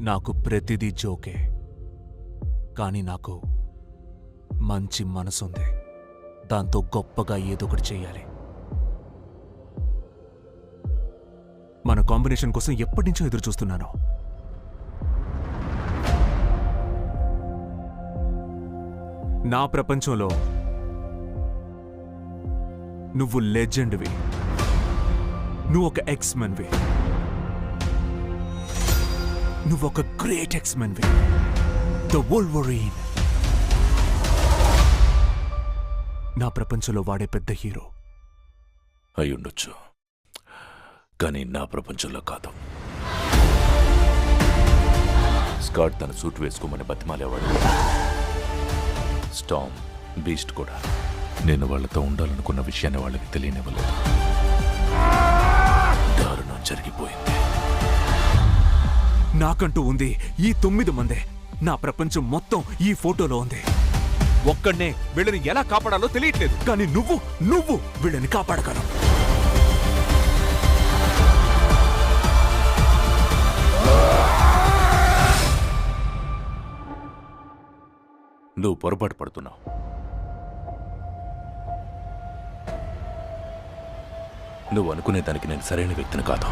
నాకు ప్రతిదీ జోకే, కానీ నాకు మంచి మనసుంది. దాంతో గొప్పగా ఏదొకటి చెయ్యాలి. మన కాంబినేషన్ కోసం ఎప్పటినుంచో ఎదురు చూస్తున్నాను. నా ప్రపంచంలో నువ్వు లెజెండ్వి, నువ్వు ఒక ఎక్స్మెన్వి, నువ్వు ఒక గ్రేట్ ఎక్స్మెన్వి, ద వోల్వరీన్. నా ప్రపంచంలో వాడే పెద్ద హీరో అయ్యుండొచ్చు, కానీ నా ప్రపంచంలో కాదు. స్కాట్ తన సూట్ వేసుకోమని బతిమాలేవాడు. స్టామ్, బీస్ట్ కూడా. నేను వాళ్ళతో ఉండాలనుకున్న విషయాన్ని వాళ్ళకి తెలియనివ్వలేదు. దారుణం జరిగిపోయింది. నాకంటూ ఉంది ఈ 9 మందే. నా ప్రపంచం మొత్తం ఈ ఫోటోలో ఉంది. ఒక్కడే వీళ్ళని ఎలా కాపాడాలో తెలియట్లేదు, కానీ నువ్వు వీళ్ళని కాపాడగలవు. నువ్వు పొరపాటు పడుతున్నావు. నువ్వు అనుకునే దానికి నేను సరైన వ్యక్తిని కాదు.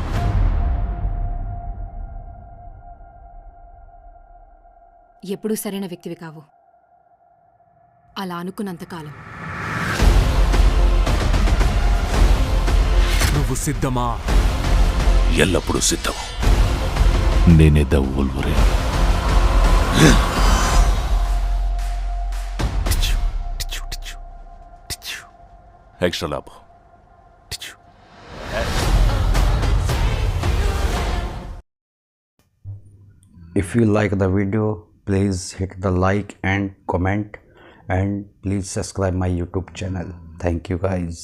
ఎప్పుడూ సరైన వ్యక్తివి కావు. అలా అనుకున్నంతకాలం. నువ్వు సిద్ధమా? ఎల్లప్పుడూ సిద్ధం. నేనే ద వోల్వరీన్. ఎక్స్ట్రా లాభం. If you like the video, please hit the like and comment, and please subscribe my YouTube channel. Thank you guys.